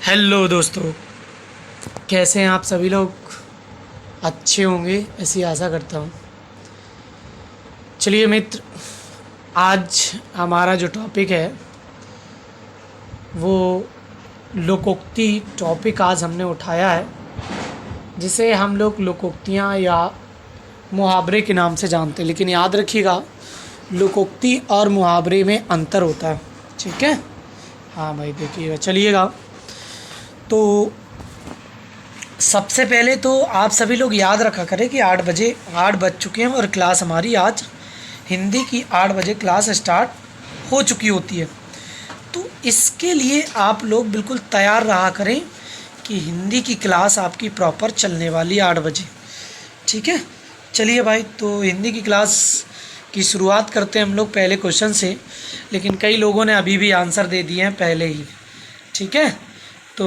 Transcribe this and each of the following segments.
Hello दोस्तों, कैसे हैं आप सभी लोग। अच्छे होंगे ऐसी आशा करता हूँ। चलिए मित्र, आज हमारा जो टॉपिक है वो लोकोक्ति टॉपिक आज हमने उठाया है, जिसे हम लोग लोकोक्तियाँ या मुहावरे के नाम से जानते हैं। लेकिन याद रखिएगा, लोकोक्ति और मुहावरे में अंतर होता है, ठीक है। हाँ भाई, देखिएगा, चलिएगा। तो सबसे पहले तो आप सभी लोग याद रखा करें कि 8 बज चुके हैं और क्लास हमारी आज हिंदी की 8 बजे क्लास स्टार्ट हो चुकी होती है। तो इसके लिए आप लोग बिल्कुल तैयार रहा करें कि हिंदी की क्लास आपकी प्रॉपर चलने वाली है 8 बजे, ठीक है। चलिए भाई, तो हिंदी की क्लास की शुरुआत करते हैं हम लोग पहले क्वेश्चन से। लेकिन कई लोगों ने अभी भी आंसर दे दिए हैं पहले ही, ठीक है। तो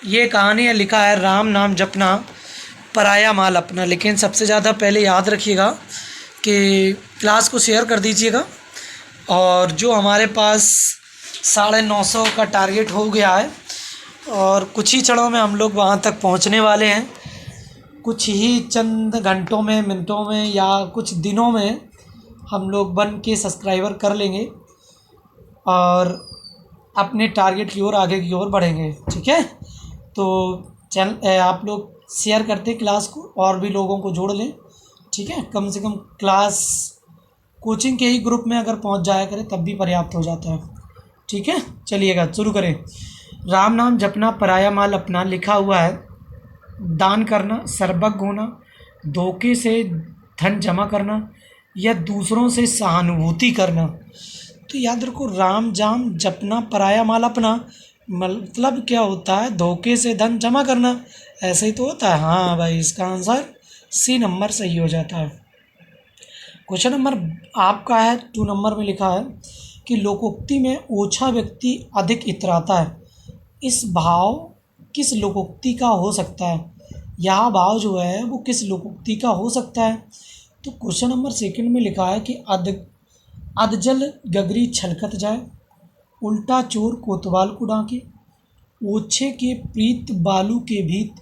ये कहानी है, लिखा है राम नाम जपना पराया माल अपना। लेकिन सबसे ज़्यादा पहले याद रखिएगा कि क्लास को शेयर कर दीजिएगा। और जो हमारे पास 950 का टारगेट हो गया है और कुछ ही क्षणों में हम लोग वहाँ तक पहुँचने वाले हैं। कुछ ही चंद घंटों में, मिनटों में या कुछ दिनों में हम लोग 1 के सब्सक्राइबर कर लेंगे और अपने टारगेट की ओर, आगे की ओर बढ़ेंगे, ठीक है। तो चैनल आप लोग शेयर करते क्लास को और भी लोगों को जोड़ लें, ठीक है। कम से कम क्लास कोचिंग के ही ग्रुप में अगर पहुंच जाया करें तब भी पर्याप्त हो जाता है, ठीक है। चलिएगा, शुरू करें। राम नाम जपना पराया माल अपना, लिखा हुआ है दान करना, सर्वज्ञ होना, धोखे से धन जमा करना या दूसरों से सहानुभूति करना। तो याद रखो, राम जाम जपना पराया माल अपना मतलब क्या होता है? धोखे से धन जमा करना, ऐसे ही तो होता है। हाँ भाई, इसका आंसर सी नंबर सही हो जाता है। क्वेश्चन नंबर आपका है 2 नंबर में, लिखा है कि लोकोक्ति में ओछा व्यक्ति अधिक इतराता है। इस भाव किस लोकोक्ति का हो सकता है? यह भाव जो है वो किस लोकोक्ति का हो सकता है? तो क्वेश्चन नंबर 2 में लिखा है कि अधजल गगरी छलकत जाए, उल्टा चोर कोतवाल को डांके, ओछे के प्रीत बालू के भीत,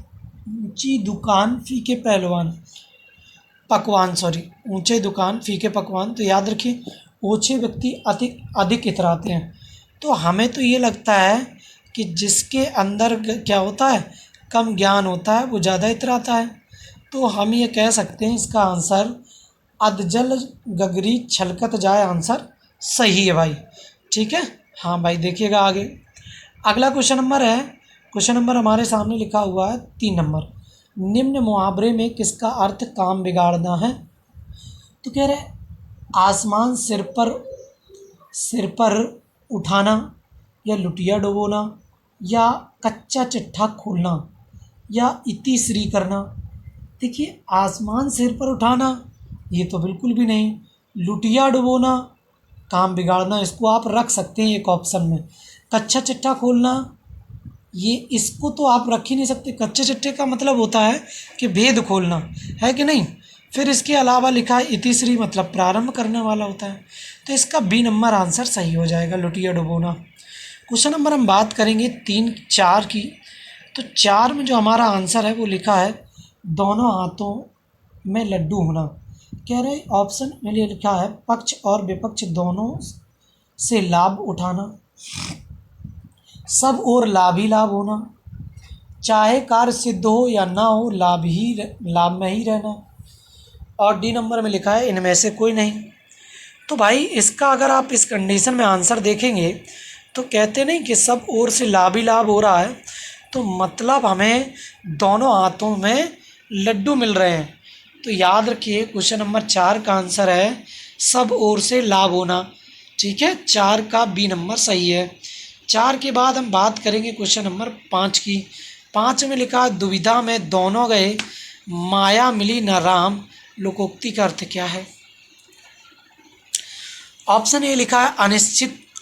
ऊंची दुकान फीके पहलवान पकवान, ऊंचे दुकान फीके पकवान। तो याद रखिए, ओछे व्यक्ति अधिक इतराते हैं। तो हमें तो ये लगता है कि जिसके अंदर क्या होता है, कम ज्ञान होता है, वो ज़्यादा इतराता है। तो हम ये कह सकते हैं इसका आंसर अधजल गगरी छलकत जाए आंसर सही है भाई, ठीक है। हाँ भाई, देखिएगा आगे। अगला क्वेश्चन नंबर है, क्वेश्चन नंबर हमारे सामने लिखा हुआ है 3 नंबर। निम्न मुहावरे में किसका अर्थ काम बिगाड़ना है? तो कह रहे आसमान सिर पर उठाना, या लुटिया डुबोना, या कच्चा चिट्ठा खोलना, या इति श्री करना। देखिए, आसमान सिर पर उठाना ये तो बिल्कुल भी नहीं। लुटिया डुबोना, काम बिगाड़ना, इसको आप रख सकते हैं एक ऑप्शन में। कच्चा चिट्ठा खोलना, ये इसको तो आप रख ही नहीं सकते। कच्चे चिट्ठे का मतलब होता है कि भेद खोलना, है कि नहीं। फिर इसके अलावा लिखा है इतिश्री, मतलब प्रारंभ करने वाला होता है। तो इसका बी नंबर आंसर सही हो जाएगा, लुटिया डुबोना। क्वेश्चन नंबर हम बात करेंगे 3, 4 की। तो 4 में जो हमारा आंसर है वो लिखा है दोनों हाथों में लड्डू होना। कह रहे ऑप्शन में लिए लिखा है पक्ष और विपक्ष दोनों से लाभ उठाना, सब और लाभ ही लाभ होना, चाहे कार्य सिद्ध हो या ना हो, लाभ में ही रहना। और डी नंबर में लिखा है इनमें से कोई नहीं। तो भाई, इसका अगर आप इस कंडीशन में आंसर देखेंगे तो कहते नहीं कि सब ओर से लाभ ही लाभ हो रहा है, तो मतलब हमें दोनों हाथों में लड्डू मिल रहे हैं। तो याद रखिए, क्वेश्चन नंबर 4 का आंसर है सब ओर से लाभ होना, ठीक है। 4 का बी नंबर सही है। 4 के बाद हम बात करेंगे क्वेश्चन नंबर 5 की। 5 में लिखा दुविधा में दोनों गए, माया मिली न राम। लोकोक्ति का अर्थ क्या है? ऑप्शन ए लिखा है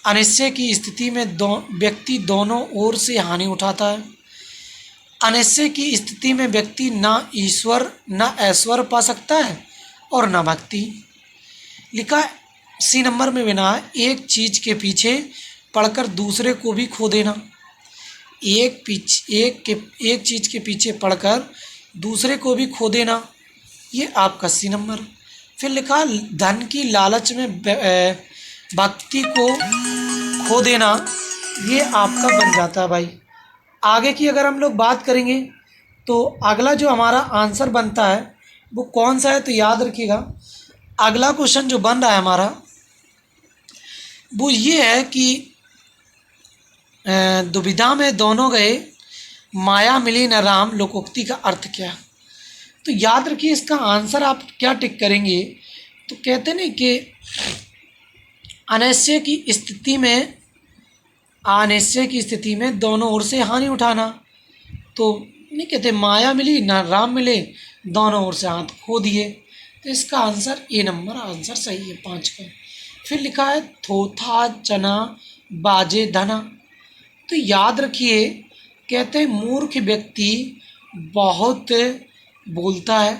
अनिश्चय की स्थिति में व्यक्ति दोनों ओर से हानि उठाता है। अनिश्चय की स्थिति में व्यक्ति ना ईश्वर न ऐश्वर्य पा सकता है और न भक्ति। लिखा है सी नंबर में बिना एक चीज के पीछे पढ़कर दूसरे को भी खो देना। एक चीज़ के पीछे पढ़कर दूसरे को भी खो देना, ये आपका सी नंबर। फिर लिखा धन की लालच में भक्ति को खो देना, ये आपका बन जाता है भाई। आगे की अगर हम लोग बात करेंगे तो अगला जो हमारा आंसर बनता है वो कौन सा है, तो याद रखिएगा अगला क्वेश्चन जो बन रहा है हमारा वो ये है कि दुविधा में दोनों गए, माया मिली न राम, लोकोक्ति का अर्थ क्या। तो याद रखिए इसका आंसर आप क्या टिक करेंगे, तो कहते नहीं कि अनिश्चय की स्थिति में दोनों ओर से हानि उठाना, तो नहीं कहते माया मिली ना राम मिले, दोनों ओर से हाथ खो दिए। तो इसका आंसर ए नंबर आंसर सही है 5 का। फिर लिखा है थोथा चना बाजे धना। तो याद रखिए कहते हैं मूर्ख व्यक्ति बहुत बोलता है,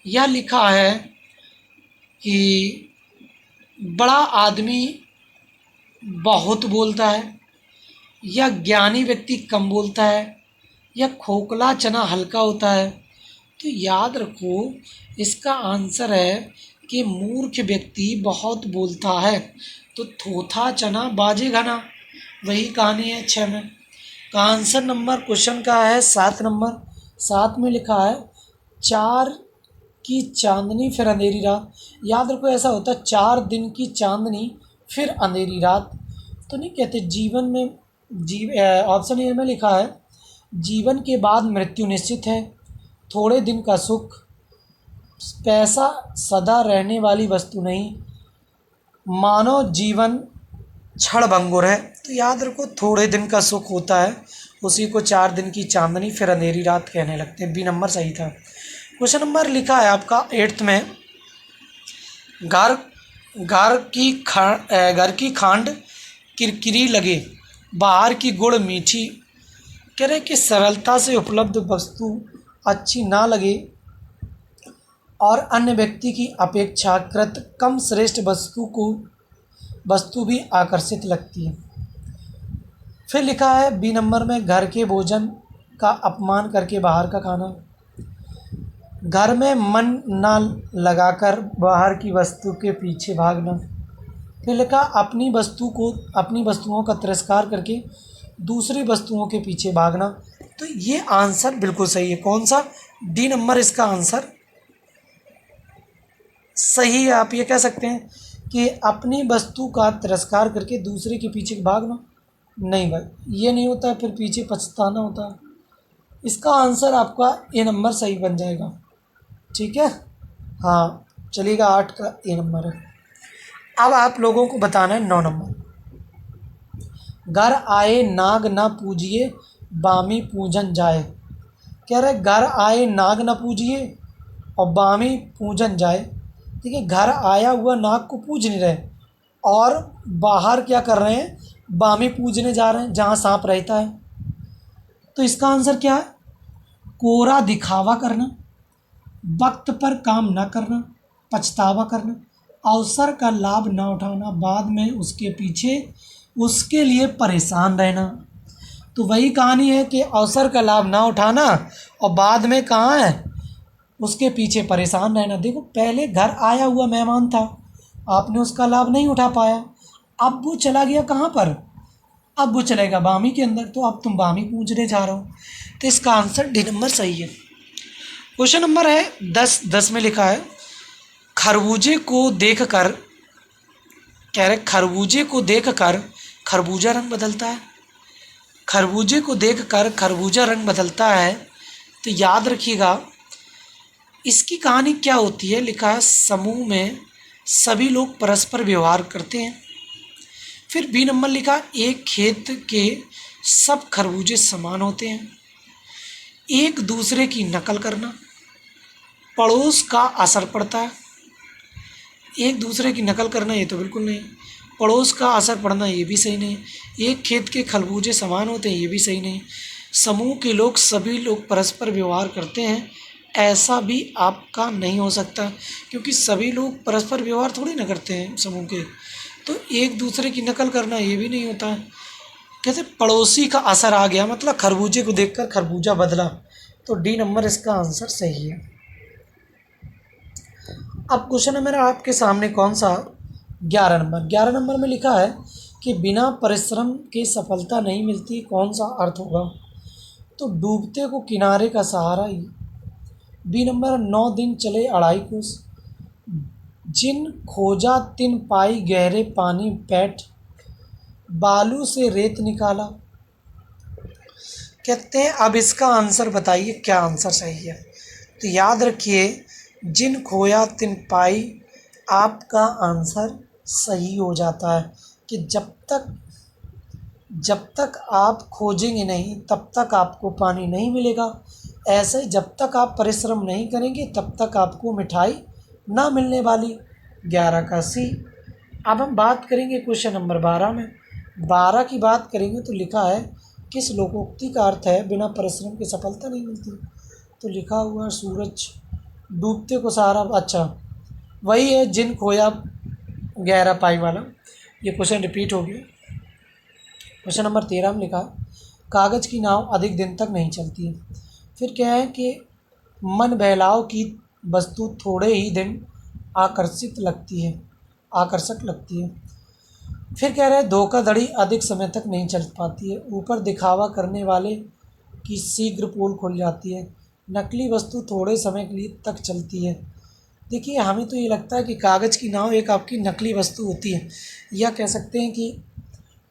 या लिखा है कि बड़ा आदमी बहुत बोलता है, या ज्ञानी व्यक्ति कम बोलता है, या खोखला चना हल्का होता है। तो याद रखो इसका आंसर है कि मूर्ख व्यक्ति बहुत बोलता है। तो थोथा चना बाजे घना, वही कहानी है 6 में का आंसर। नंबर क्वेश्चन का है 7 नंबर। 7 में लिखा है 4 की चांदनी फिर अंधेरी रात। याद रखो ऐसा होता है 4 दिन की चांदनी फिर अंधेरी रात। तो नहीं कहते जीवन में ऑप्शन ए में लिखा है जीवन के बाद मृत्यु निश्चित है, थोड़े दिन का सुख, पैसा सदा रहने वाली वस्तु नहीं, मानव जीवन क्षण भंगुर है। तो याद रखो थोड़े दिन का सुख होता है, उसी को 4 दिन की चांदनी फिर अंधेरी रात कहने लगते हैं। बी नंबर सही था। क्वेश्चन नंबर लिखा है आपका 8th में घर की खांड किरकिरी लगे, बाहर की गुड़ मीठी। कह रहे कि सरलता से उपलब्ध वस्तु अच्छी ना लगे और अन्य व्यक्ति की अपेक्षाकृत कम श्रेष्ठ वस्तु भी आकर्षित लगती है। फिर लिखा है बी नंबर में घर के भोजन का अपमान करके बाहर का खाना, घर में मन ना लगाकर बाहर की वस्तु के पीछे भागना। फिर लिखा अपनी वस्तुओं का तिरस्कार करके दूसरी वस्तुओं के पीछे भागना। तो ये आंसर बिल्कुल सही है। कौन सा? डी नंबर इसका आंसर सही है। आप ये कह सकते हैं कि अपनी वस्तु का तिरस्कार करके दूसरे के पीछे भागना। नहीं भाई, ये नहीं होता है, फिर पीछे पछताना होता है। इसका आंसर आपका ए नंबर सही बन जाएगा। ठीक है, हाँ चलिएगा। 8 का ए नंबर है। अब आप लोगों को बताना है 9 नंबर। घर आए नाग न पूजिए, बामी पूजन जाए। कह रहे घर आए नाग न पूजिए और बामी पूजन जाए। ठीक है, घर आया हुआ नाग को पूज नहीं रहे और बाहर क्या कर रहे हैं, बामी पूजने जा रहे हैं जहाँ सांप रहता है। तो इसका आंसर क्या है? कोरा दिखावा करना, वक्त पर काम न करना, पछतावा करना, अवसर का लाभ न उठाना, बाद में उसके पीछे उसके लिए परेशान रहना। तो वही कहानी है कि अवसर का लाभ ना उठाना और बाद में कहाँ है, उसके पीछे परेशान रहना। देखो पहले घर आया हुआ मेहमान था, आपने उसका लाभ नहीं उठा पाया, अब वो चला गया कहाँ पर, अब वो चलेगा बामी के अंदर, तो अब तुम बामी पूजने जा रहे हो। तो इसका आंसर डी नंबर सही है। क्वेश्चन नंबर है 10 में लिखा है खरबूजे को देखकर, कह रहे खरबूजे को देखकर खरबूजा रंग बदलता है। खरबूजे को देखकर खरबूजा रंग बदलता है। तो याद रखिएगा इसकी कहानी क्या होती है। लिखा है समूह में सभी लोग परस्पर व्यवहार करते हैं। फिर बी नंबर लिखा एक खेत के सब खरबूजे समान होते हैं। एक दूसरे की नकल करना, पड़ोस का असर पड़ता है। एक दूसरे की नकल करना ये तो बिल्कुल नहीं, पड़ोस का असर पड़ना ये भी सही नहीं। एक खेत के खरबूजे समान होते हैं ये भी सही नहीं। समूह के लोग सभी लोग परस्पर व्यवहार करते हैं, ऐसा भी आपका नहीं हो सकता, क्योंकि सभी लोग परस्पर व्यवहार थोड़ी ना करते हैं समूह के। तो एक दूसरे की नकल करना ये भी नहीं होता है। कहते पड़ोसी का असर आ गया, मतलब खरबूजे को देखकर खरबूजा बदला। तो डी नंबर इसका आंसर सही है। अब क्वेश्चन है मेरा आपके सामने कौन सा, 11 नंबर। 11 नंबर में लिखा है कि बिना परिश्रम के सफलता नहीं मिलती, कौन सा अर्थ होगा? तो डूबते को किनारे का सहारा। बी नंबर, 9 दिन चले 2.5 कोस। जिन खोजा तिन पाई गहरे पानी बैठ, बालू से रेत निकाला। कहते हैं अब इसका आंसर बताइए क्या आंसर सही है। तो याद रखिए, जिन खोया तिन पाई आपका आंसर सही हो जाता है कि जब तक आप खोजेंगे नहीं तब तक आपको पानी नहीं मिलेगा। ऐसे ही जब तक आप परिश्रम नहीं करेंगे तब तक आपको मिठाई ना मिलने वाली। 11 का सी। अब हम बात करेंगे क्वेश्चन नंबर 12 में। 12 की बात करेंगे तो लिखा है किस लोकोक्ति का अर्थ है बिना परिश्रम की सफलता नहीं मिलती। तो लिखा हुआ है सूरज डूबते को सहारा। अच्छा, वही है जिन खोया 11 पाई वाला। ये क्वेश्चन रिपीट हो गया। क्वेश्चन नंबर 13 में लिखा कागज़ की नाव अधिक दिन तक नहीं चलती है। फिर क्या है कि मन बहलाव की वस्तु थोड़े ही दिन आकर्षक लगती है। फिर कह रहे हैं धोखाधड़ी अधिक समय तक नहीं चल पाती है। ऊपर दिखावा करने वाले की शीघ्र पोल खुल जाती है। नकली वस्तु थोड़े समय के लिए तक चलती है। देखिए, हमें तो ये लगता है कि कागज़ की नाव एक आपकी नकली वस्तु होती है, या कह सकते हैं कि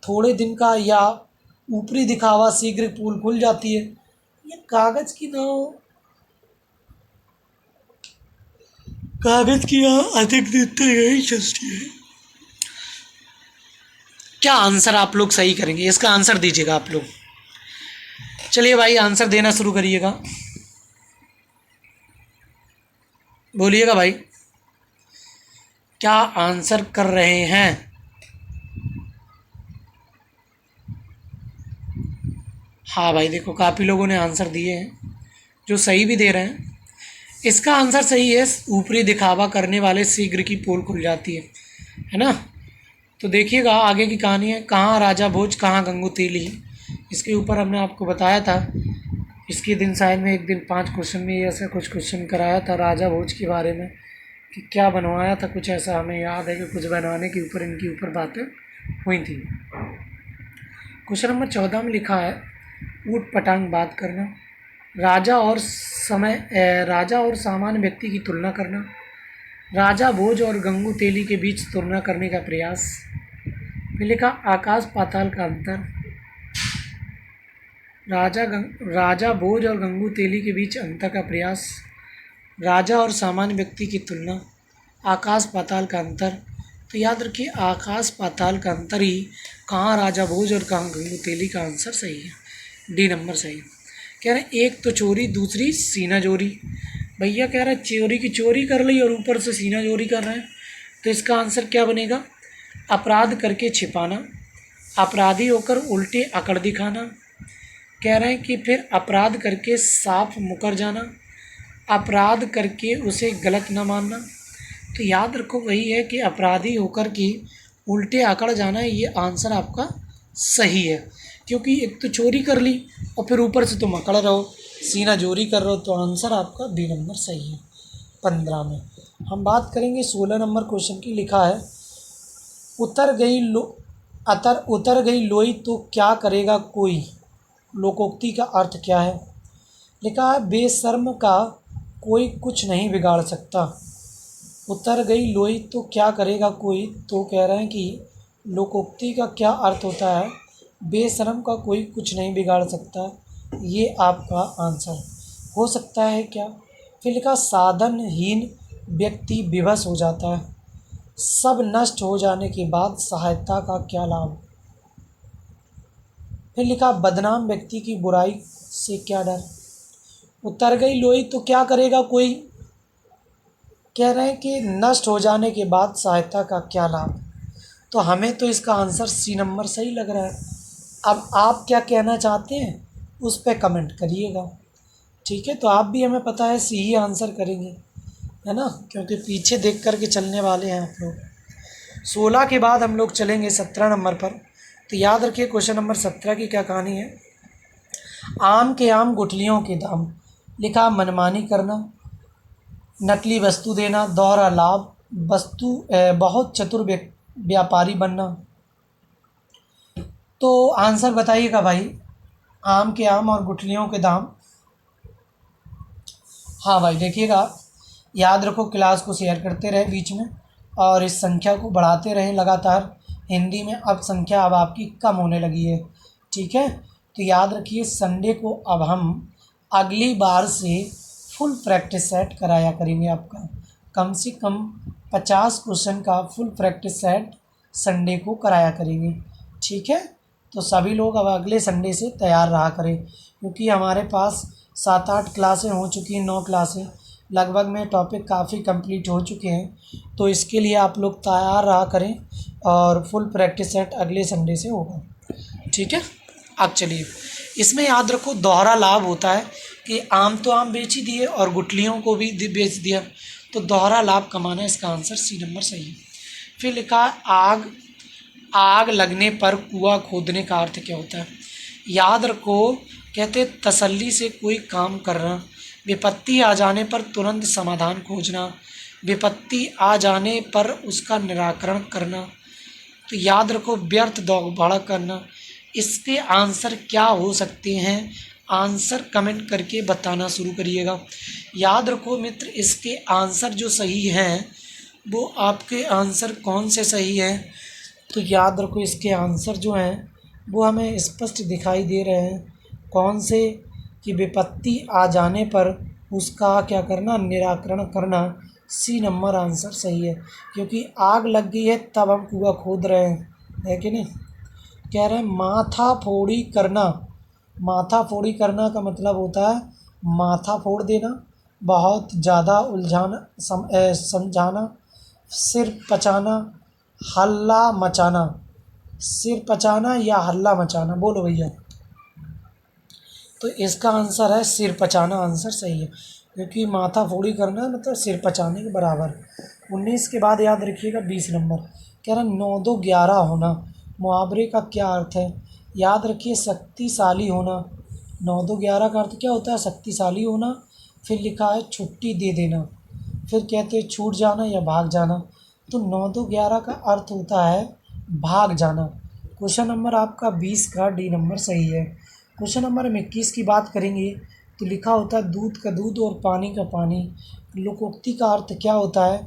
थोड़े दिन का, या ऊपरी दिखावा शीघ्र पोल खुल जाती है। ये कागज़ की नाव अधिक दिन तक नहीं चलती है। क्या आंसर आप लोग सही करेंगे? इसका आंसर दीजिएगा आप लोग। चलिए भाई, आंसर देना शुरू करिएगा, बोलिएगा भाई क्या आंसर कर रहे हैं। हाँ भाई, देखो काफ़ी लोगों ने आंसर दिए हैं जो सही भी दे रहे हैं। इसका आंसर सही है, ऊपरी दिखावा करने वाले शीघ्र की पोल खुल जाती है ना। तो देखिएगा आगे की कहानी है। कहाँ राजा भोज कहाँ गंगू तेली, इसके ऊपर हमने आपको बताया था। इसके दिन शायद में एक दिन 5 क्वेश्चन में ऐसा कुछ क्वेश्चन कराया था राजा भोज के बारे में कि क्या बनवाया था, कुछ ऐसा हमें याद है कि कुछ बनवाने के ऊपर इनकी ऊपर बातें हुई थी। क्वेश्चन नंबर 14 में लिखा है ऊट पटांग बात करना, राजा और सामान्य व्यक्ति की तुलना करना, राजा भोज और गंगू तेली के बीच तुलना करने का प्रयास। फिर लिखा आकाश पाताल का अंतर, राजा भोज और गंगू तेली के बीच अंतर का प्रयास, राजा और सामान्य व्यक्ति की तुलना, आकाश पाताल का अंतर। तो याद रखिए आकाश पाताल का अंतर ही कहाँ राजा भोज और कहाँ गंगू तेली का आंसर सही है। डी नंबर सही है। कह रहे हैं एक तो चोरी दूसरी सीना जोरी। भैया कह रहे हैं चोरी की चोरी कर ली और ऊपर से सीना जोरी कर रहे हैं। तो इसका आंसर क्या बनेगा? अपराध करके छिपाना, अपराधी होकर उल्टे अकड़ दिखाना। कह रहे हैं कि फिर अपराध करके साफ मुकर जाना, अपराध करके उसे गलत न मानना। तो याद रखो वही है कि अपराधी होकर के उल्टे अकड़ जाना, ये आंसर आपका सही है। क्योंकि एक तो चोरी कर ली और फिर ऊपर से तुम अकड़ रहो, सीना जोरी कर रहे हो। तो आंसर आपका बी नंबर सही है। 15 में हम बात करेंगे 16 नंबर क्वेश्चन की। लिखा है उतर गई लोई तो क्या करेगा कोई, लोकोक्ति का अर्थ क्या है? लिखा है बेशर्म का कोई कुछ नहीं बिगाड़ सकता। उतर गई लोई तो क्या करेगा कोई, तो कह रहे हैं कि लोकोक्ति का क्या अर्थ होता है? बेशर्म का कोई कुछ नहीं बिगाड़ सकता। ये आपका आंसर हो सकता है क्या? फिर लिखा साधनहीन व्यक्ति विवश हो जाता है। सब नष्ट हो जाने के बाद सहायता का क्या लाभ? फिर लिखा बदनाम व्यक्ति की बुराई से क्या डर? उतर गई लोई तो क्या करेगा कोई, कह रहे हैं कि नष्ट हो जाने के बाद सहायता का क्या लाभ। तो हमें तो इसका आंसर सी नंबर सही लग रहा है। अब आप क्या कहना चाहते हैं उस पर कमेंट करिएगा, ठीक है। तो आप भी, हमें पता है, सी ही आंसर करेंगे, है ना, क्योंकि पीछे देख कर के चलने वाले हैं आप लोग। 16 के बाद हम लोग चलेंगे 17 नंबर पर। तो याद रखिए क्वेश्चन नंबर 17 की क्या कहानी है। आम के आम गुठलियों के दाम, लिखा मनमानी करना, नकली वस्तु देना, दोहरा लाभ, वस्तु बहुत चतुर व्यापारी बनना। तो आंसर बताइएगा भाई, आम के आम और गुठलियों के दाम। हाँ भाई देखिएगा, याद रखो क्लास को शेयर करते रहे बीच में और इस संख्या को बढ़ाते रहें लगातार। हिंदी में अब संख्या अब आपकी कम होने लगी है, ठीक है। तो याद रखिए संडे को अब हम अगली बार से फुल प्रैक्टिस सेट कराया करेंगे आपका, कम से कम 50 क्वेश्चन का फुल प्रैक्टिस सेट संडे को कराया करेंगे, ठीक है। तो सभी लोग अब अगले संडे से तैयार रहा करें, क्योंकि हमारे पास 7-8 क्लासें हो चुकी हैं, 9 क्लासें लगभग में, टॉपिक काफ़ी कंप्लीट हो चुके हैं। तो इसके लिए आप लोग तैयार रहा करें और फुल प्रैक्टिस सेट अगले संडे से होगा, ठीक है। अब चलिए, इसमें याद रखो दोहरा लाभ होता है कि आम तो आम बेच ही दिए और गुठलियों को भी बेच दिया, तो दोहरा लाभ कमाना, इसका आंसर सी नंबर सही है। फिर लिखा आग लगने पर कुआं खोदने का अर्थ क्या होता है। याद रखो, कहते तसल्ली से कोई काम करना, विपत्ति आ जाने पर तुरंत समाधान खोजना, विपत्ति आ जाने पर उसका निराकरण करना। तो याद रखो व्यर्थ दौड़ करना। इसके आंसर क्या हो सकते हैं, आंसर कमेंट करके बताना शुरू करिएगा। याद रखो मित्र, इसके आंसर जो सही हैं वो आपके आंसर कौन से सही हैं, तो याद रखो इसके आंसर जो हैं वो हमें स्पष्ट दिखाई दे रहे हैं। कौन से, कि विपत्ति आ जाने पर उसका क्या करना, निराकरण करना। सी नंबर आंसर सही है, क्योंकि आग लग गई है तब हम कुआं खोद रहे हैं, है कि नहीं। कह रहे हैं माथा फोड़ी करना। माथा फोड़ी करना का मतलब होता है माथा फोड़ देना, बहुत ज़्यादा उलझाना, समझाना, सिर पचाना, हल्ला मचाना। सिर पचाना या हल्ला मचाना, बोलो भैया। तो इसका आंसर है सिर पचाना, आंसर सही है, क्योंकि माथा फोड़ी करना मतलब सिर पचाने के बराबर। 19 के बाद याद रखिएगा 20 नंबर, कह रहा 9 2 11 होना, मुहावरे का क्या अर्थ है। याद रखिए शक्तिशाली होना। 9 2 11 का अर्थ क्या होता है, शक्तिशाली होना। फिर लिखा है छुट्टी दे देना, फिर कहते हैं छूट जाना या भाग जाना। तो 9 2 11 का अर्थ होता है भाग जाना। क्वेश्चन नंबर आपका 20 का डी नंबर सही है। क्वेश्चन नंबर 21 की बात करेंगे तो लिखा होता है दूध का दूध और पानी का पानी। लोकोक्ति का अर्थ क्या होता है,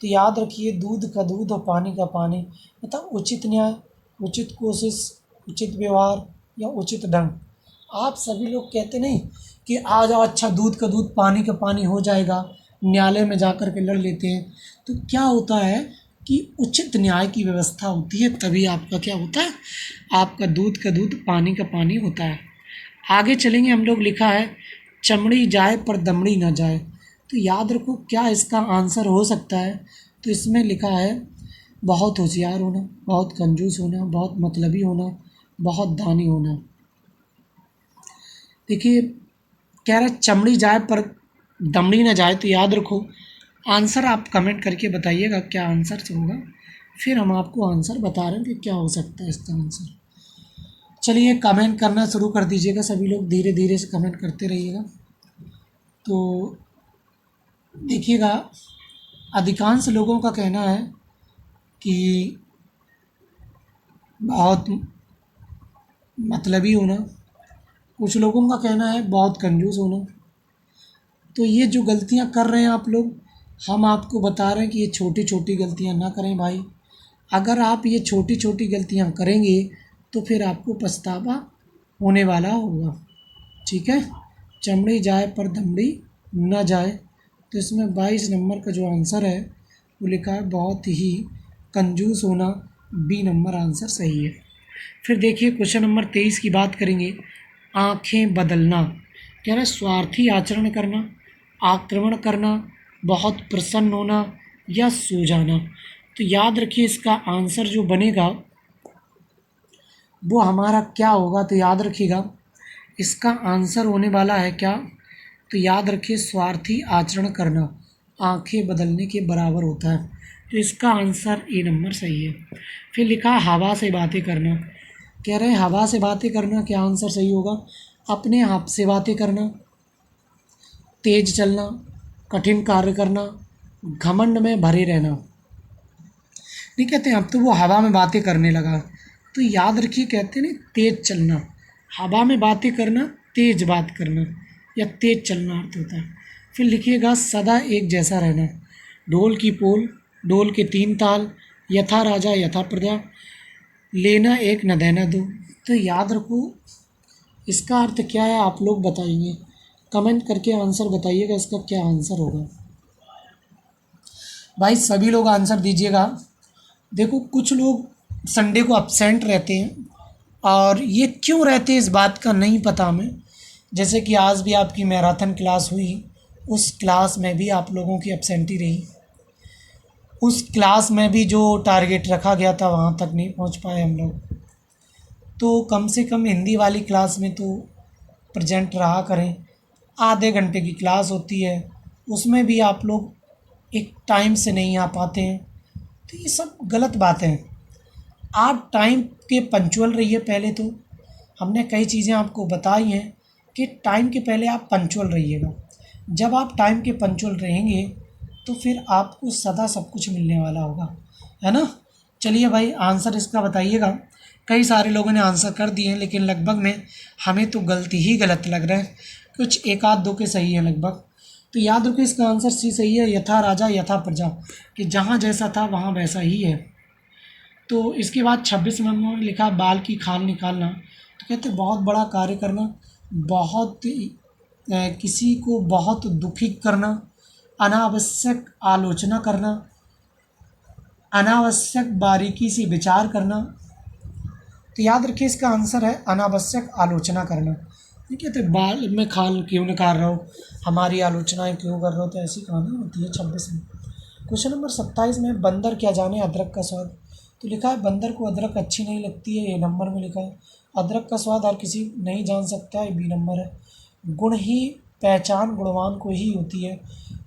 तो याद रखिए दूध का दूध और पानी का पानी मतलब उचित न्याय, उचित कोशिश, उचित व्यवहार या उचित ढंग। आप सभी लोग कहते नहीं कि आ जाओ अच्छा दूध का दूध पानी का पानी हो जाएगा, न्यायालय में जाकर के लड़ लेते हैं। तो क्या होता है कि उचित न्याय की व्यवस्था होती है, तभी आपका क्या होता है, आपका दूध का दूध पानी का पानी होता है। आगे चलेंगे हम लोग, लिखा है चमड़ी जाए पर दमड़ी ना जाए। तो याद रखो क्या इसका आंसर हो सकता है, तो इसमें लिखा है बहुत होशियार होना, बहुत कंजूस होना, बहुत मतलबी होना, बहुत दानी होना। देखिए कह रहा चमड़ी जाए पर दमड़ी ना जाए, तो याद रखो आंसर आप कमेंट करके बताइएगा क्या आंसर होगा, फिर हम आपको आंसर बता रहे हैं कि क्या हो सकता है इसका आंसर। चलिए कमेंट करना शुरू कर दीजिएगा सभी लोग, धीरे धीरे से कमेंट करते रहिएगा। तो देखिएगा अधिकांश लोगों का कहना है कि बहुत मतलबी होना, कुछ लोगों का कहना है बहुत कंजूस होना। तो ये जो गलतियां कर रहे हैं आप लोग, हम आपको बता रहे हैं कि ये छोटी छोटी गलतियां ना करें भाई। अगर आप ये छोटी छोटी गलतियां करेंगे तो फिर आपको पछतावा होने वाला होगा, ठीक है। चमड़ी जाए पर दमड़ी न जाए, तो इसमें 22 नंबर का जो आंसर है वो लिखा है बहुत ही कंजूस होना, बी नंबर आंसर सही है। फिर देखिए क्वेश्चन नंबर 23 की बात करेंगे, आँखें बदलना। कह रहा है स्वार्थी आचरण करना, आक्रमण करना, बहुत प्रसन्न होना या सो जाना। तो याद रखिए इसका आंसर जो बनेगा वो हमारा क्या होगा, तो याद रखिएगा इसका आंसर होने वाला है क्या, तो याद रखिए स्वार्थी आचरण करना आंखें बदलने के बराबर होता है। तो इसका आंसर ए नंबर सही है। फिर लिखा हवा से बातें करना। कह रहे हैं हवा से बातें करना, क्या आंसर सही होगा? अपने आप से बातें करना, तेज चलना, कठिन कार्य करना, घमंड में भरे रहना। नहीं कहते अब तो वो हवा में बातें करने लगा, तो याद रखिए कहते हैं ना तेज चलना, हवा में बातें करना, तेज बात करना या तेज चलना अर्थ होता है। फिर लिखिएगा सदा एक जैसा रहना, ढोल की पोल, ढोल के तीन ताल, यथा राजा यथा प्रजा, लेना एक न देना दो। तो याद रखो इसका अर्थ क्या है, आप लोग बताइए, कमेंट करके आंसर बताइएगा इसका क्या आंसर होगा। भाई सभी लोग आंसर दीजिएगा। देखो कुछ लोग संडे को अपसेंट रहते हैं और ये क्यों रहते हैं इस बात का नहीं पता हमें। जैसे कि आज भी आपकी मैराथन क्लास हुई, उस क्लास में भी आप लोगों की अपसेंटी रही, उस क्लास में भी जो टारगेट रखा गया था वहाँ तक नहीं पहुँच पाए हम लोग। तो कम से कम हिंदी वाली क्लास में तो प्रेजेंट रहा करें। आधे घंटे की क्लास होती है, उसमें भी आप लोग एक टाइम से नहीं आ पाते हैं, तो ये सब गलत बातें हैं। आप टाइम के पंक्चुअल रहिए। पहले तो हमने कई चीज़ें आपको बताई हैं कि टाइम के पहले आप पंक्चुअल रहिएगा। जब आप टाइम के पंक्चुअल रहेंगे तो फिर आपको सदा सब कुछ मिलने वाला होगा, है ना। चलिए भाई आंसर इसका बताइएगा। कई सारे लोगों ने आंसर कर दिए हैं, लेकिन लगभग में हमें तो गलती ही गलत लग रहा है, कुछ एक आध दो के सही है लगभग। तो याद रखो इसका आंसर सी सही है, यथा राजा यथा प्रजा, कि जहाँ जैसा था वहाँ वैसा ही है। तो इसके बाद 26 नंबर में लिखा बाल की खाल निकालना। तो कहते बहुत बड़ा कार्य करना, बहुत किसी को बहुत दुखी करना, अनावश्यक आलोचना करना, अनावश्यक बारीकी से विचार करना। तो याद रखिए इसका आंसर है अनावश्यक आलोचना करना। नहीं कहते बाल में खाल क्यों निकाल रहे हो, हमारी आलोचनाएं क्यों कर रहे हो, तो ऐसी कहानी होती है 26 में। क्वेश्चन नंबर 27 में बंदर क्या जाने अदरक का स्वाद। तो लिखा है बंदर को अदरक अच्छी नहीं लगती है, ए नंबर में लिखा है। अदरक का स्वाद हर किसी नहीं जान सकता है, बी नंबर है। गुण ही पहचान गुणवान को ही होती है,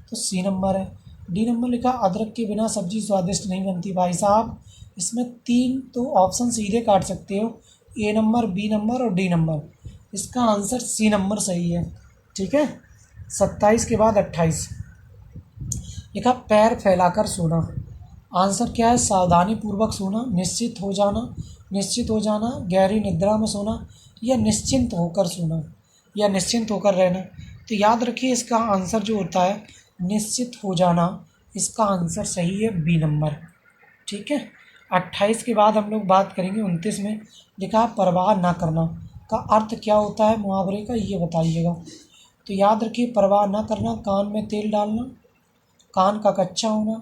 तो सी नंबर है। डी नंबर लिखा अदरक के बिना सब्जी स्वादिष्ट नहीं बनती। भाई साहब इसमें 3 तो ऑप्शन सीधे काट सकते हो, ए नंबर, बी नंबर और डी नंबर। इसका आंसर सी नंबर सही है, ठीक है। 27 के बाद 28 लिखा पैर फैलाकर सोना। आंसर क्या है, सावधानी पूर्वक सोना, निश्चित हो जाना, निश्चित हो जाना, गहरी निद्रा में सोना, या निश्चिंत होकर सोना, या निश्चिंत होकर रहना। तो याद रखिए इसका आंसर जो होता है निश्चित हो जाना, इसका आंसर सही है बी नंबर, ठीक है। 28 के बाद हम लोग बात करेंगे 29 में लिखा परवाह ना करना का अर्थ क्या होता है मुहावरे का, ये बताइएगा। तो याद रखिए परवाह ना करना, कान में तेल डालना, कान का कच्चा होना,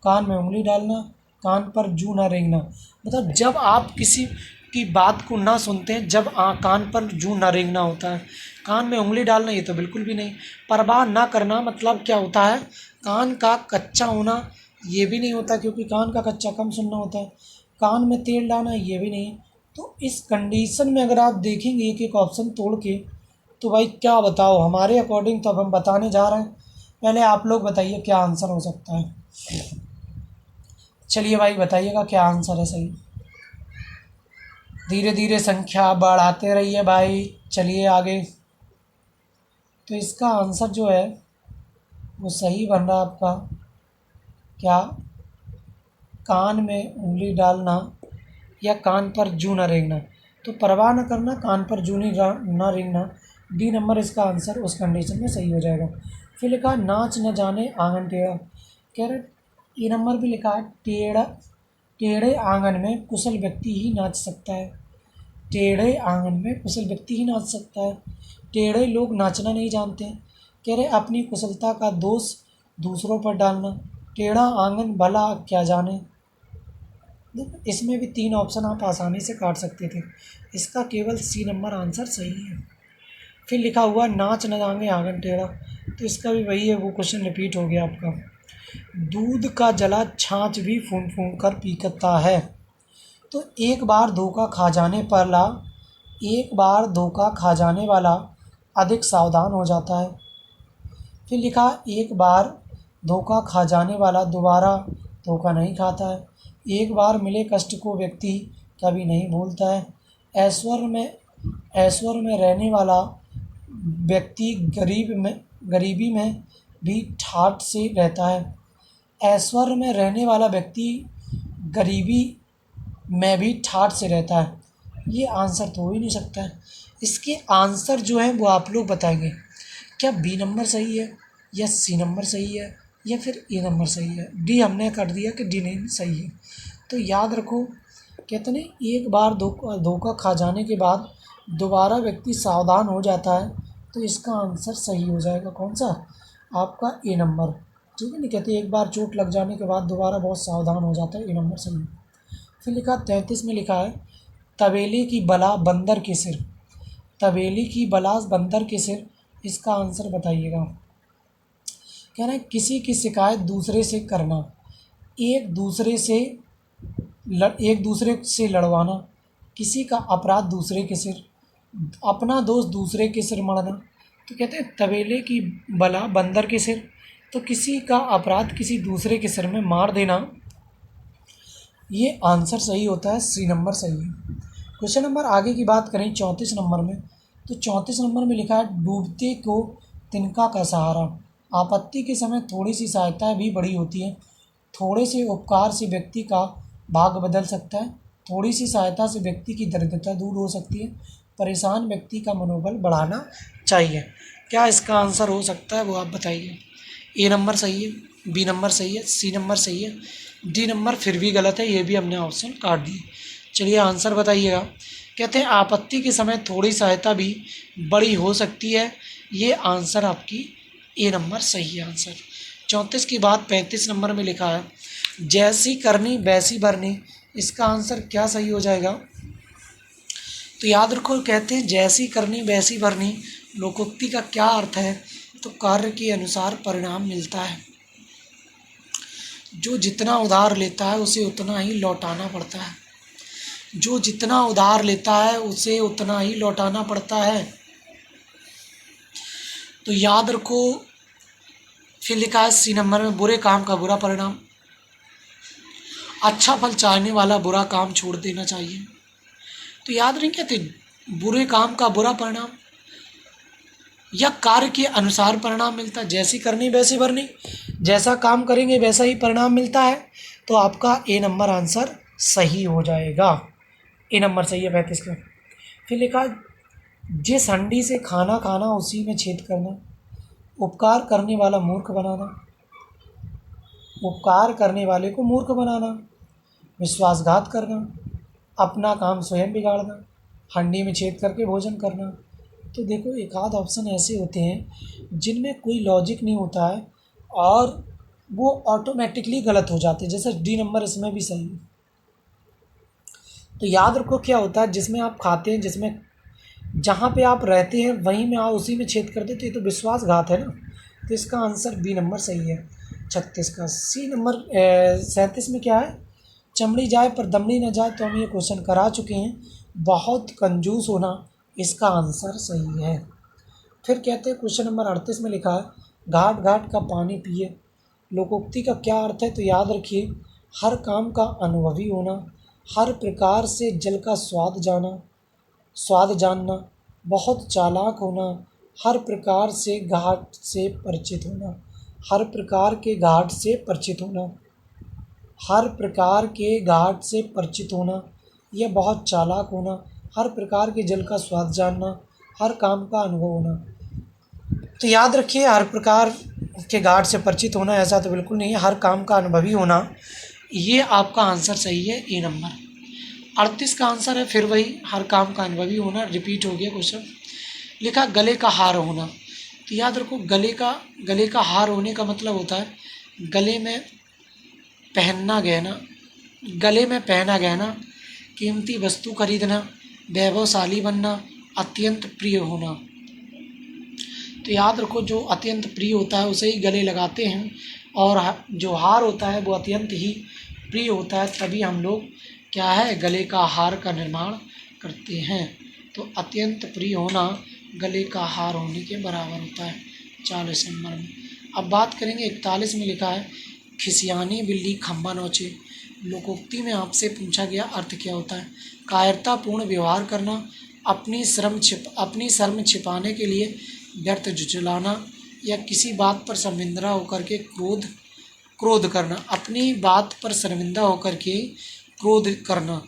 कान में उंगली डालना, कान पर जूं ना रेंगना। मतलब जब आप किसी की बात को ना सुनते हैं, जब कान पर जूं ना रेंगना होता है। कान में उंगली डालना ये तो बिल्कुल भी नहीं। परवाह ना करना मतलब क्या होता है, कान का कच्चा होना ये भी नहीं होता, क्योंकि कान का कच्चा कम सुनना होता है। कान में तेल डालना ये भी नहीं। तो इस कंडीशन में अगर आप देखेंगे एक एक ऑप्शन तोड़ के, तो भाई क्या बताओ हमारे अकॉर्डिंग तो अब हम बताने जा रहे हैं। पहले आप लोग बताइए क्या आंसर हो सकता है। चलिए भाई बताइएगा क्या आंसर है सही। धीरे धीरे संख्या बढ़ाते रहिए भाई, चलिए आगे। तो इसका आंसर जो है वो सही बन रहा है आपका क्या, कान में उंगली डालना या कान पर जूं न रेंगना। तो परवाह न करना, कान पर जूं न रेंगना, डी नंबर इसका आंसर उस कंडीशन में सही हो जाएगा। फिर लिखा नाच न जाने आंगन टेढ़ा। कह रहे ये नंबर भी लिखा है टेढ़ा, टेढ़े आंगन में कुशल व्यक्ति ही नाच सकता है। टेढ़े आंगन में कुशल व्यक्ति ही नाच सकता है, टेढ़े लोग नाचना नहीं जानते। कह रहे अपनी कुशलता का दोष दूसरों पर डालना, टेढ़ा आंगन भला क्या जाने। देखो इसमें भी 3 ऑप्शन आप आसानी से काट सकते थे, इसका केवल सी नंबर आंसर सही है। फिर लिखा हुआ नाच न जाने आंगन टेढ़ा, तो इसका भी वही है, वो क्वेश्चन रिपीट हो गया आपका। दूध का जला छाछ भी फूंक फूंक कर पीता है। तो एक बार धोखा खा जाने पर ला, एक बार धोखा खा जाने वाला अधिक सावधान हो जाता है। फिर लिखा एक बार धोखा खा जाने वाला दोबारा धोखा नहीं खाता है। एक बार मिले कष्ट को व्यक्ति कभी नहीं भूलता है। ऐश्वर्य में रहने वाला व्यक्ति गरीबी में भी ठाठ से रहता है। ऐश्वर्य में रहने वाला व्यक्ति गरीबी में भी ठाठ से रहता है। ये आंसर तो हो ही नहीं सकता है। इसके आंसर जो हैं वो आप लोग बताएंगे। क्या बी नंबर सही है, या सी नंबर सही है, या फिर ए नंबर सही है? डी हमने कर दिया कि डी नहीं सही है। तो याद रखो, कहते हैं एक बार धोखा खा जाने के बाद दोबारा व्यक्ति सावधान हो जाता है, तो इसका आंसर सही हो जाएगा। कौन सा? आपका ए नंबर। ठीक है नहीं, कहते एक बार चोट लग जाने के बाद दोबारा बहुत सावधान हो जाता है। ए नंबर सही है। फिर लिखा 33 में लिखा है, तबेले की बला बंदर के सिर। तबेले की बला बंदर के सिर, इसका आंसर बताइएगा। कह रहे हैं किसी की शिकायत दूसरे से करना, एक दूसरे से लड़वाना, किसी का अपराध दूसरे के सिर, अपना दोष दूसरे के सिर मढ़ना। तो कहते हैं तबेले की बला बंदर के सिर, तो किसी का अपराध किसी दूसरे के सिर में मार देना, ये आंसर सही होता है। सी नंबर सही है। क्वेश्चन नंबर आगे की बात करें 34 नंबर में, तो 34 नंबर में लिखा है, डूबते को तिनका का सहारा। आपत्ति के समय थोड़ी सी सहायता भी बड़ी होती है। थोड़े से उपकार से व्यक्ति का भाग्य बदल सकता है। थोड़ी सी सहायता से व्यक्ति की दरिद्रता दूर हो सकती है। परेशान व्यक्ति का मनोबल बढ़ाना चाहिए। क्या इसका आंसर हो सकता है वो आप बताइए। ए नंबर सही है, बी नंबर सही है, सी नंबर सही है, डी नंबर फिर भी गलत है, ये भी हमने ऑप्शन काट दिए। चलिए आंसर बताइएगा। कहते हैं आपत्ति के समय थोड़ी सहायता भी बड़ी हो सकती है, ये आंसर आपकी ए नंबर सही है आंसर। 34 की बात 35 नंबर में लिखा है, जैसी करनी वैसी भरनी, इसका आंसर क्या सही हो जाएगा? तो याद रखो, कहते हैं जैसी करनी वैसी भरनी, लोकोक्ति का क्या अर्थ है? तो कार्य के अनुसार परिणाम मिलता है। जो जितना उधार लेता है उसे उतना ही लौटाना पड़ता है। जो जितना उधार लेता है उसे उतना ही लौटाना पड़ता है। तो याद रखो। फिर लिखा है सी नंबर में, बुरे काम का बुरा परिणाम। अच्छा फल चाहने वाला बुरा काम छोड़ देना चाहिए। तो याद नहीं कहते बुरे काम का बुरा परिणाम, या कार्य के अनुसार परिणाम मिलता है। जैसी करनी वैसी भरनी, जैसा काम करेंगे वैसा ही परिणाम मिलता है। तो आपका ए नंबर आंसर सही हो जाएगा। ए नंबर सही है 35 का। फिर लिखा, जिस हंडी से खाना खाना उसी में छेद करना। उपकार करने वाला मूर्ख बनाना, उपकार करने वाले को मूर्ख बनाना, विश्वासघात करना, अपना काम स्वयं बिगाड़ना, हंडी में छेद करके भोजन करना। तो देखो एक आध ऑप्शन ऐसे होते हैं जिनमें कोई लॉजिक नहीं होता है और वो ऑटोमेटिकली गलत हो जाते हैं, जैसे डी नंबर इसमें भी सही है। तो याद रखो क्या होता है, जिसमें आप खाते हैं, जिसमें जहाँ पे आप रहते हैं वहीं में आप उसी में छेद कर देते, तो ये तो विश्वासघात है ना। तो इसका आंसर बी नंबर सही है 36 का। सी नंबर 37 में क्या है, चमड़ी जाए पर दमड़ी न जाए, तो हम ये क्वेश्चन करा चुके हैं। बहुत कंजूस होना, इसका आंसर सही है। फिर कहते हैं क्वेश्चन नंबर 38 में लिखा है, घाट घाट का पानी पिए। लोकोक्ति का क्या अर्थ है? तो याद रखिए, हर काम का अनुभवी होना, हर प्रकार से जल का स्वाद जानना, बहुत चालाक होना, हर प्रकार से घाट से परिचित होना, हर प्रकार के घाट से परिचित होना, हर प्रकार के घाट से परिचित होना, यह बहुत चालाक होना, हर प्रकार के जल का स्वाद जानना, हर काम का अनुभव होना। तो याद रखिए, हर प्रकार के घाट से परिचित होना ऐसा तो बिल्कुल नहीं है, हर काम का अनुभवी होना, ये आपका आंसर सही है ए नंबर। 38 का आंसर है फिर वही, हर काम का अनुभवी होना, रिपीट हो गया क्वेश्चन। लिखा गले का हार होना। तो याद रखो, गले का हार होने का मतलब होता है गले में पहनना गहना, कीमती वस्तु खरीदना, वैभवशाली बनना, अत्यंत प्रिय होना। तो याद रखो, जो अत्यंत प्रिय होता है उसे ही गले लगाते हैं, और जो हार होता है वो अत्यंत ही प्रिय होता है, तभी हम लोग क्या है, गले का हार का निर्माण करते हैं। तो अत्यंत प्रिय होना गले का हार होने के बराबर होता है 40 नंबर में। अब बात करेंगे 41 में लिखा है, खिसियानी बिल्ली खंबा नोचे। लोकोक्ति में आपसे पूछा गया अर्थ क्या होता है? कायरतापूर्ण व्यवहार करना, अपनी शर्म छिपाने के लिए व्यर्थ झुठलाना, या किसी बात पर शर्मिंदा होकर के क्रोध करना। अपनी बात पर शर्मिंदा होकर के क्रोध करना,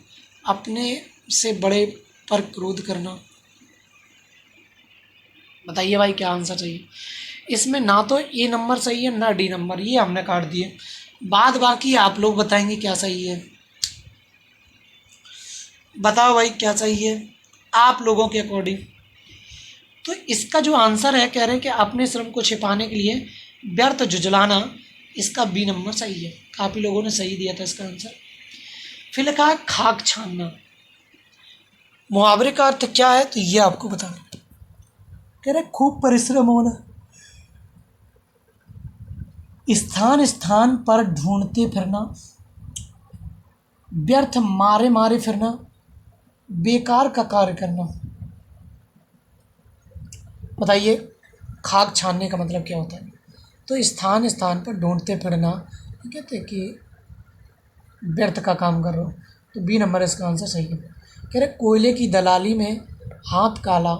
अपने से बड़े पर क्रोध करना। बताइए भाई क्या आंसर चाहिए इसमें? ना तो ए नंबर सही है ना डी नंबर, ये हमने काट दिए। बाद बाकी आप लोग बताएंगे क्या सही है। बताओ भाई क्या सही है आप लोगों के अकॉर्डिंग। तो इसका जो आंसर है, कह रहे हैं कि अपने श्रम को छिपाने के लिए व्यर्थ झुझलाना, इसका बी नंबर सही है। काफ़ी लोगों ने सही दिया था इसका आंसर। फिर लिखा है खाक छानना। मुहावरे का अर्थ क्या है तो ये आपको बताना। कह रहे खूब परिश्रम होना, स्थान स्थान पर ढूंढते फिरना, व्यर्थ मारे मारे फिरना, बेकार का कार्य करना। बताइए खाक छानने का मतलब क्या होता है? तो स्थान स्थान पर ढूंढते फिरना, कहते हैं कि व्यर्थ का काम कर रहे हो, तो बी नंबर इसका आंसर सही है। कह रहे कोयले की दलाली में हाथ काला।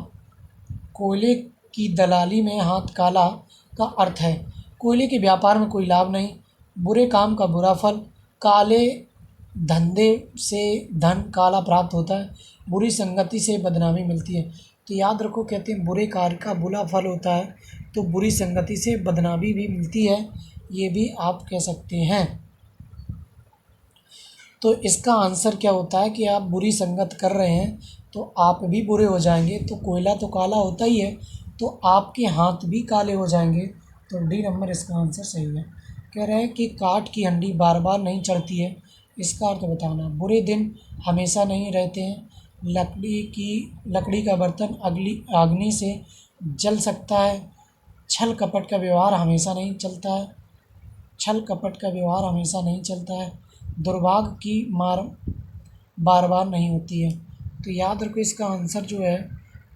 कोयले की दलाली में हाथ काला का अर्थ है कोयले के व्यापार में कोई लाभ नहीं, बुरे काम का बुरा फल, काले धंधे से धन काला प्राप्त होता है, बुरी संगति से बदनामी मिलती है। तो याद रखो, कहते हैं बुरे कार्य का बुरा फल होता है, तो बुरी संगति से बदनामी भी मिलती है, ये भी आप कह सकते हैं। तो इसका आंसर क्या होता है कि आप बुरी संगत कर रहे हैं तो आप भी बुरे हो जाएंगे। तो कोयला तो काला होता ही है, तो आपके हाथ भी काले हो जाएंगे। तो डी नंबर इसका आंसर सही है। कह रहे हैं कि काठ की हंडी बार बार नहीं चढ़ती है, इसका अर्थ बताना। बुरे दिन हमेशा नहीं रहते हैं, लकड़ी का बर्तन अग्नि से जल सकता है, छल कपट का व्यवहार हमेशा नहीं चलता है, छल कपट का व्यवहार हमेशा नहीं चलता है, दुर्भाग्य की मार बार बार नहीं होती है। तो याद रखो इसका आंसर जो है,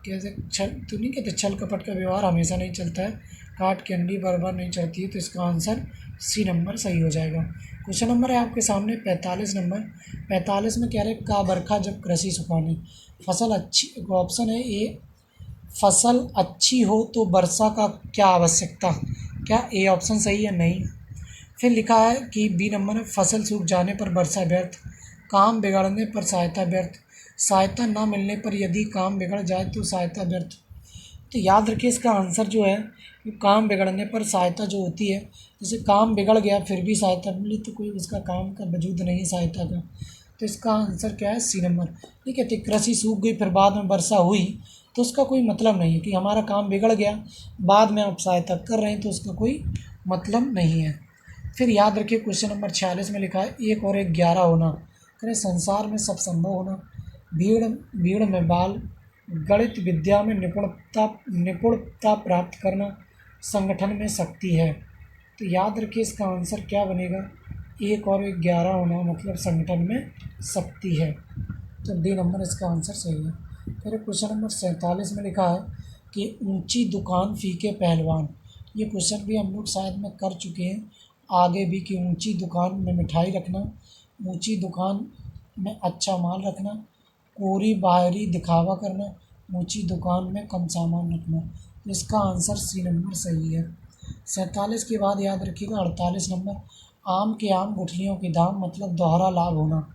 कैसे छल तो नहीं कहते, छल कपट का व्यवहार हमेशा नहीं चलता है, काट की अंडी बार बार नहीं चलती है, तो इसका आंसर सी नंबर सही हो जाएगा। क्वेश्चन नंबर है आपके सामने 45 नंबर। 45 में कह रहे का बरखा जब कृषि सुखानी। फसल अच्छी, ऑप्शन है ए फसल अच्छी हो तो वर्षा का क्या आवश्यकता। क्या ए ऑप्शन सही है? नहीं। फिर लिखा है कि बी नंबर में फसल सूख जाने पर वर्षा व्यर्थ, काम बिगड़ने पर सहायता व्यर्थ, सहायता ना मिलने पर यदि काम बिगड़ जाए तो सहायता व्यर्थ। तो याद रखिए इसका आंसर जो है, काम बिगड़ने पर सहायता जो होती है, जैसे काम बिगड़ गया फिर भी सहायता मिली तो कोई उसका काम का वजूद नहीं है सहायता का। तो इसका आंसर क्या है? C number. ठीक है, तो कृषि सूख गई फिर बाद में वर्षा हुई तो उसका कोई मतलब नहीं है कि हमारा काम बिगड़ गया बाद में आप सहायता कर रहे हैं, तो उसका कोई मतलब नहीं है। फिर याद रखिए क्वेश्चन नंबर 46 में लिखा है 1 और 1 11 होना। करें संसार में सब संभव होना, भीड़ में बाल, गणित विद्या में निपुणता प्राप्त करना, संगठन में शक्ति है। तो याद रखिए इसका आंसर क्या बनेगा? 1 और 1 11 होना मतलब संगठन में शक्ति है। तो डी नंबर इसका आंसर सही है। फिर क्वेश्चन नंबर 47 में लिखा है कि ऊंची दुकान फीके पहलवान। ये क्वेश्चन भी हम लोग शायद में कर चुके हैं आगे भी, कि ऊंची दुकान में मिठाई रखना, ऊंची दुकान में अच्छा माल रखना, कोरी बाहरी दिखावा करना, ऊंची दुकान में कम सामान रखना। तो इसका आंसर सी नंबर सही है। 47 के बाद याद रखिएगा 48 नंबर, आम के आम गुठलियों के दाम मतलब दोहरा लाभ होना।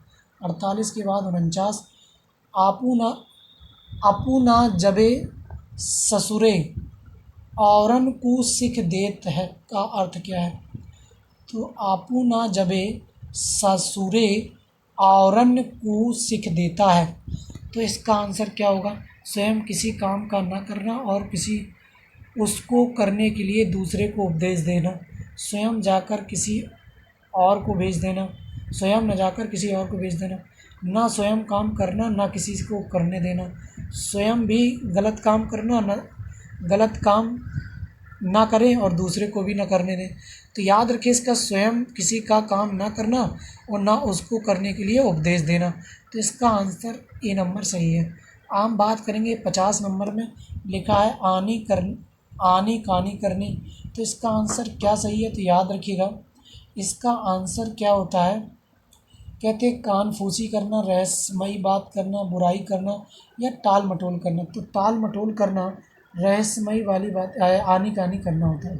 48 के बाद 49, आपू ना जबे ससुरे औरन को सिख देत है का अर्थ क्या है? तो आपू ना जबे ससुरे औरन को सिख देता है, तो इसका आंसर क्या होगा? स्वयं किसी काम का ना करना और उसको करने के लिए दूसरे को उपदेश देना, स्वयं जाकर किसी और को भेज देना, स्वयं न जाकर किसी और को भेज देना, ना स्वयं काम करना ना किसी को करने देना, स्वयं भी गलत काम करना, न गलत काम ना करें और दूसरे को भी ना करने दें। तो याद रखिए इसका स्वयं किसी का काम ना करना और ना उसको करने के लिए उपदेश देना। तो इसका आंसर ए नंबर सही है। आम बात करेंगे 50 नंबर में लिखा है आनी कानी करनी। तो इसका आंसर क्या सही है? तो याद रखिएगा इसका आंसर क्या होता है कहते हैं कान फूसी करना, रहस्यमयी बात करना, बुराई करना या टाल मटोल करना। तो टाल मटोल करना, रहस्यमयी वाली बात आनी कानी करना होता है।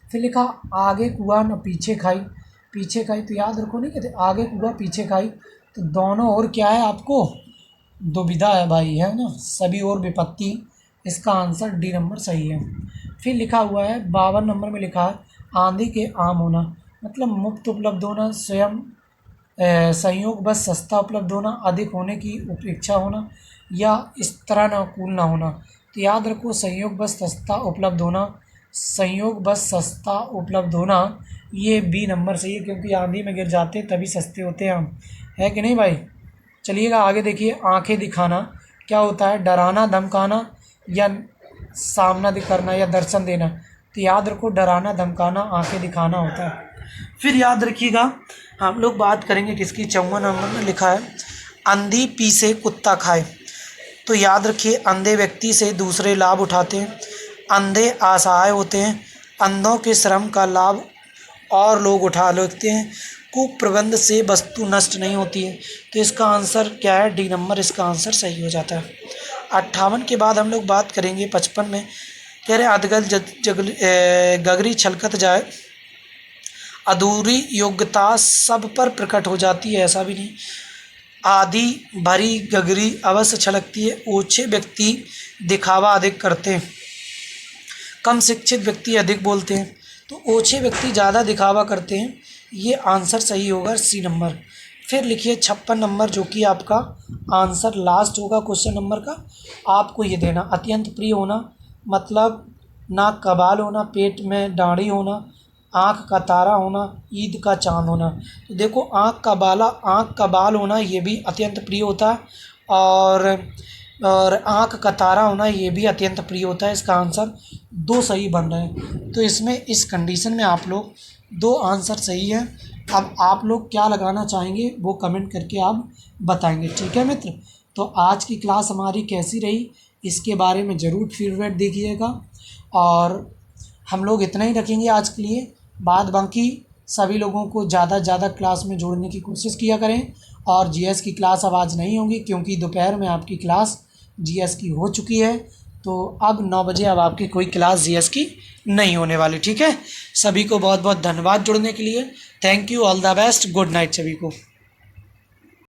फिर लिखा आगे कुआ न पीछे खाई। पीछे खाई तो याद रखो, नहीं कहते आगे कुआ पीछे खाई, तो दोनों ओर क्या है आपको दुविधा है भाई, है ना, सभी ओर विपत्ति। इसका आंसर डी नंबर सही है। फिर लिखा हुआ है 52 नंबर में लिखा है आंधी के आम होना, मतलब मुफ्त उपलब्ध होना, स्वयं संयोग बस सस्ता उपलब्ध होना, अधिक होने की उपेक्षा होना या इस तरह अनुकूल ना होना। तो याद रखो संयोग बस सस्ता उपलब्ध होना, संयोग बस सस्ता उपलब्ध होना, ये बी नंबर सही है, क्योंकि आंधी में गिर जाते हैं तभी सस्ते होते हैं हम, है कि नहीं भाई। चलिएगा आगे देखिए, आंखें दिखाना क्या होता है, डराना धमकाना या सामना करना या दर्शन देना। तो याद रखो डराना धमकाना आंखें दिखाना होता है। फिर याद रखिएगा हम लोग बात करेंगे किसकी, 54 नंबर में लिखा है अंधी पी से कुत्ता खाए। तो याद रखिए अंधे व्यक्ति से दूसरे लाभ उठाते हैं, अंधे असहाय होते हैं, अंधों के श्रम का लाभ और लोग उठा लेते हैं, कुप्रबंध से वस्तु नष्ट नहीं होती है। तो इसका आंसर क्या है, डी नंबर इसका आंसर सही हो जाता है। 58 के बाद हम लोग बात करेंगे 55 में, कह रहे अधगल गगरी छलकत जाए, अधूरी योग्यता सब पर प्रकट हो जाती है, ऐसा भी नहीं, आधी भरी गगरी अवश्य छलकती है, ओछे व्यक्ति दिखावा अधिक करते हैं, कम शिक्षित व्यक्ति अधिक बोलते हैं, तो ओछे व्यक्ति ज़्यादा दिखावा करते हैं, ये आंसर सही होगा सी नंबर। फिर लिखिए 56 नंबर जो कि आपका आंसर लास्ट होगा क्वेश्चन नंबर का, आपको ये देना अत्यंत प्रिय होना, मतलब नाक का बाल होना, पेट में दाढ़ी होना, आँख का तारा होना, ईद का चांद होना। तो देखो आँख का बाल होना ये भी अत्यंत प्रिय होता है, और आँख का तारा होना ये भी अत्यंत प्रिय होता है। इसका आंसर 2 सही बन रहे हैं। तो इसमें इस कंडीशन में आप लोग 2 आंसर सही है। अब आप लोग क्या लगाना चाहेंगे वो कमेंट करके आप बताएंगे, ठीक है मित्र। तो आज की क्लास हमारी कैसी रही इसके बारे में ज़रूर फीडबैक दीजिएगा, और हम लोग इतना ही रखेंगे आज के लिए। बाद बाकी सभी लोगों को ज़्यादा से ज़्यादा क्लास में जोड़ने की कोशिश किया करें, और जीएस की क्लास अब आज नहीं होगी क्योंकि दोपहर में आपकी क्लास जीएस की हो चुकी है, तो अब 9 बजे अब आपकी कोई क्लास जीएस की नहीं होने वाली, ठीक है। सभी को बहुत बहुत धन्यवाद जुड़ने के लिए, thank you, all the best, good night सभी को।